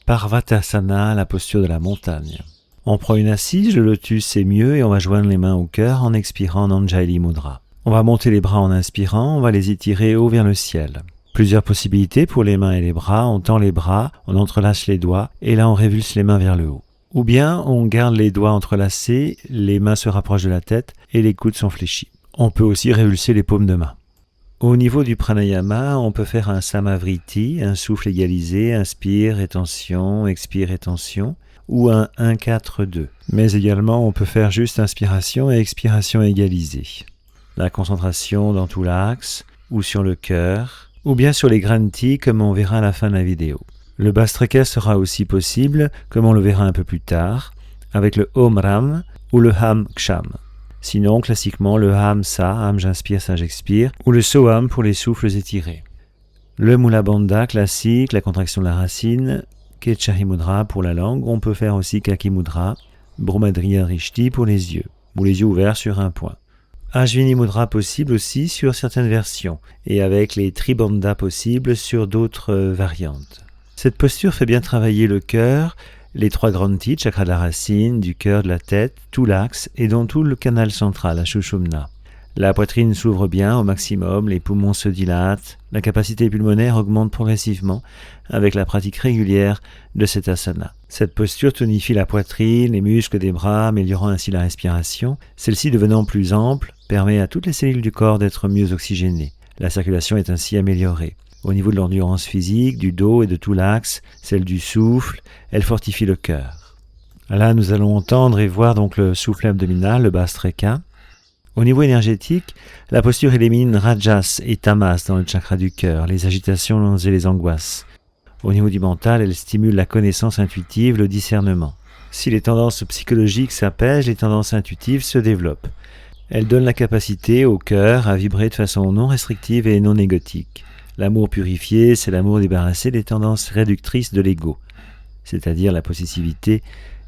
Parvatasana, la posture de la montagne. On prend une assise, le lotus c'est mieux et on va joindre les mains au cœur en expirant en Anjali Mudra. On va monter les bras en inspirant, on va les étirer haut vers le ciel. Plusieurs possibilités pour les mains et les bras, on tend les bras, on entrelace les doigts et là on révulse les mains vers le haut. Ou bien on garde les doigts entrelacés, les mains se rapprochent de la tête et les coudes sont fléchis. On peut aussi révulser les paumes de main. Au niveau du pranayama, on peut faire un samavriti, un souffle égalisé, inspire, rétention, expire, rétention, ou un 1-4-2. Mais également, on peut faire juste inspiration et expiration égalisée. La concentration dans tout l'axe, ou sur le cœur, ou bien sur les granthis, comme on verra à la fin de la vidéo. Le bastrika sera aussi possible, comme on le verra un peu plus tard, avec le Om Ram ou le Ham Ksham. Sinon, classiquement, le Ham Sa, Ham j'inspire, Sa j'expire, ou le Soham pour les souffles étirés. Le Mula Bandha classique, la contraction de la racine, Kechahi Mudra pour la langue, on peut faire aussi Kaki Mudra, Brahmadriya Rishti pour les yeux, ou les yeux ouverts sur un point. Ashvini Mudra possible aussi sur certaines versions, et avec les Tribandha possibles sur d'autres variantes. Cette posture fait bien travailler le cœur, les trois granthis, chakra de la racine, du cœur, de la tête, tout l'axe et dans tout le canal central, la Shushumna. La poitrine s'ouvre bien au maximum, les poumons se dilatent, la capacité pulmonaire augmente progressivement avec la pratique régulière de cet asana. Cette posture tonifie la poitrine, les muscles des bras, améliorant ainsi la respiration. Celle-ci devenant plus ample, permet à toutes les cellules du corps d'être mieux oxygénées. La circulation est ainsi améliorée. Au niveau de l'endurance physique, du dos et de tout l'axe, celle du souffle, elle fortifie le cœur. Là, nous allons entendre et voir donc le souffle abdominal, le Bhastrika. Au niveau énergétique, la posture élimine Rajas et Tamas dans le chakra du cœur, les agitations et les angoisses. Au niveau du mental, elle stimule la connaissance intuitive, le discernement. Si les tendances psychologiques s'apaisent, les tendances intuitives se développent. Elle donne la capacité au cœur à vibrer de façon non restrictive et non égotique. L'amour purifié, c'est l'amour débarrassé des tendances réductrices de l'ego, c'est-à-dire la possessivité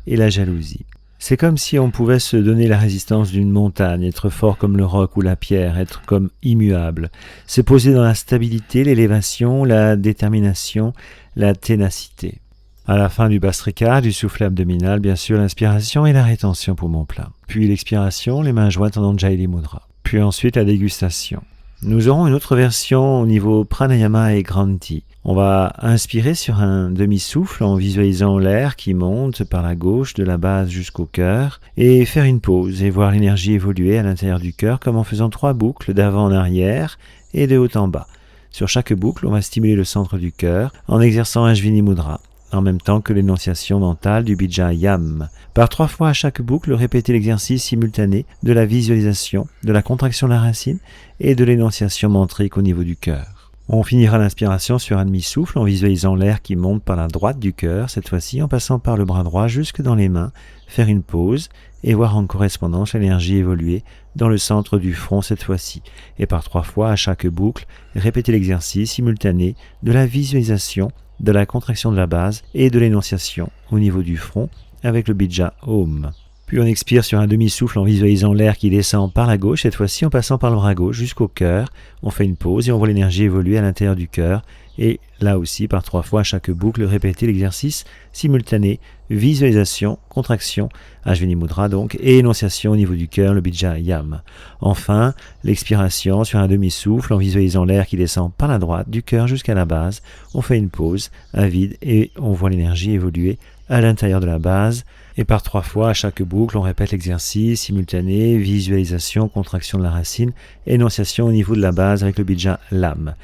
et la jalousie. C'est comme si on pouvait se donner la résistance d'une montagne, être fort comme le roc ou la pierre, être comme immuable, se poser dans la stabilité, l'élévation, la détermination, la ténacité. À la fin du Bhastrika, du souffle abdominal, bien sûr, l'inspiration et la rétention poumon plein. Puis l'expiration, les mains jointes en Anjali Mudra. Puis ensuite la dégustation. Nous aurons une autre version au niveau pranayama et granthi. On va inspirer sur un demi-souffle en visualisant l'air qui monte par la gauche de la base jusqu'au cœur et faire une pause et voir l'énergie évoluer à l'intérieur du cœur comme en faisant 3 boucles d'avant en arrière et de haut en bas. Sur chaque boucle, on va stimuler le centre du cœur en exerçant Ashvini Mudra, en même temps que l'énonciation mentale du bija Yam. Par 3 fois à chaque boucle, répétez l'exercice simultané de la visualisation, de la contraction de la racine et de l'énonciation mantrique au niveau du cœur. On finira l'inspiration sur un demi-souffle en visualisant l'air qui monte par la droite du cœur, cette fois-ci en passant par le bras droit jusque dans les mains, faire une pause et voir en correspondance l'énergie évoluer dans le centre du front cette fois-ci. Et par 3 fois à chaque boucle, répétez l'exercice simultané de la visualisation, de la contraction de la base et de l'énonciation au niveau du front avec le bija Om. Puis on expire sur un demi-souffle en visualisant l'air qui descend par la gauche, cette fois-ci en passant par le bras gauche jusqu'au cœur. On fait une pause et on voit l'énergie évoluer à l'intérieur du cœur. Et là aussi, par 3 fois à chaque boucle, répétez l'exercice simultané, visualisation, contraction, Ashvini Mudra donc, et énonciation au niveau du cœur, le bija Yam. Enfin, l'expiration sur un demi-souffle en visualisant l'air qui descend par la droite du cœur jusqu'à la base. On fait une pause, un vide, et on voit l'énergie évoluer à l'intérieur de la base. Et par 3 fois à chaque boucle, on répète l'exercice simultané, visualisation, contraction de la racine, énonciation au niveau de la base avec le bija Lam.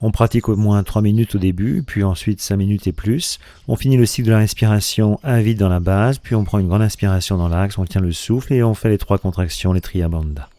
On pratique au moins 3 minutes au début, puis ensuite 5 minutes et plus. On finit le cycle de la respiration, un vide dans la base, puis on prend une grande inspiration dans l'axe, on tient le souffle et on fait les 3 contractions, les Triya Bandha.